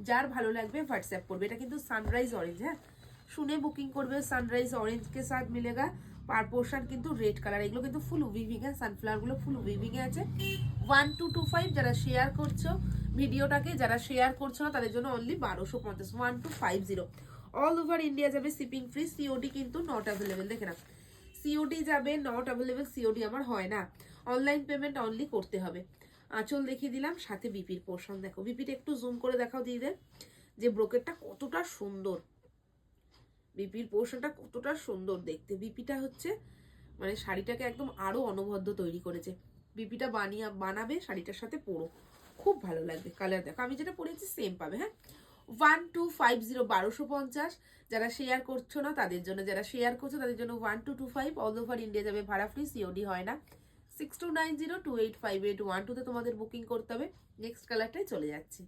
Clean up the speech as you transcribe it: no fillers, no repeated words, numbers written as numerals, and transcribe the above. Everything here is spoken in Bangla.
যার ভালো লাগবে হোয়াটসঅ্যাপ করবে। এটা কিন্তু সানরাইজ অরেঞ্জ, হ্যাঁ, শুনে বুকিং করবে। সানরাইজ অরেঞ্জ কে সাথ মিলেগা পার পোর্শন কিন্তু রেড কালার। এগুলো কিন্তু ফুল উইভিং, হ্যাঁ, সানফ্লাওয়ার গুলো ফুল উইভিং এ আছে। 1225 যারা শেয়ার করছো ভিডিওটাকে, যারা শেয়ার করছো না তাদের জন্য অনলি 1250, 1250। অল ওভার ইন্ডিয়া যাবে, শিপিং ফ্রি। সিওডি কিন্তু নট অ্যাভেলেবেল, দেখে না, সিওডি যাবে নট অ্যাভেলেবেল, সিওডি আমার হয় না, অনলাইন পেমেন্ট অনলি করতে হবে। আঁচল দেখিয়ে দিলাম, সাথে বিপির পোর্শন দেখো। বিপিটা একটু জুম করে দেখাও দিদিদের, যে ব্রোকেটটা কতটা সুন্দর, বিপির পোর্শনটা কতটা সুন্দর দেখতে। বিপিটা হচ্ছে মানে শাড়িটাকে একদম আরো অনবদ্য তৈরি করেছে। বিপিটা বানাবে শাড়িটার সাথে পরো, খুব ভালো লাগবে। কালার দেখো, আমি যেটা পরেছি সেম পাবে, হ্যাঁ। 1250, 1250। যারা শেয়ার করছো না তাদের জন্য, যারা শেয়ার করছো তাদের জন্য 1225। অল ওভার ইন্ডিয়া যাবে ভাড়া ফ্রি, সিওডি হয় না। 6290285812 তে তোমাদের বুকিং করতে হবে। নেক্সট কালারটাই চলে যাচ্ছে।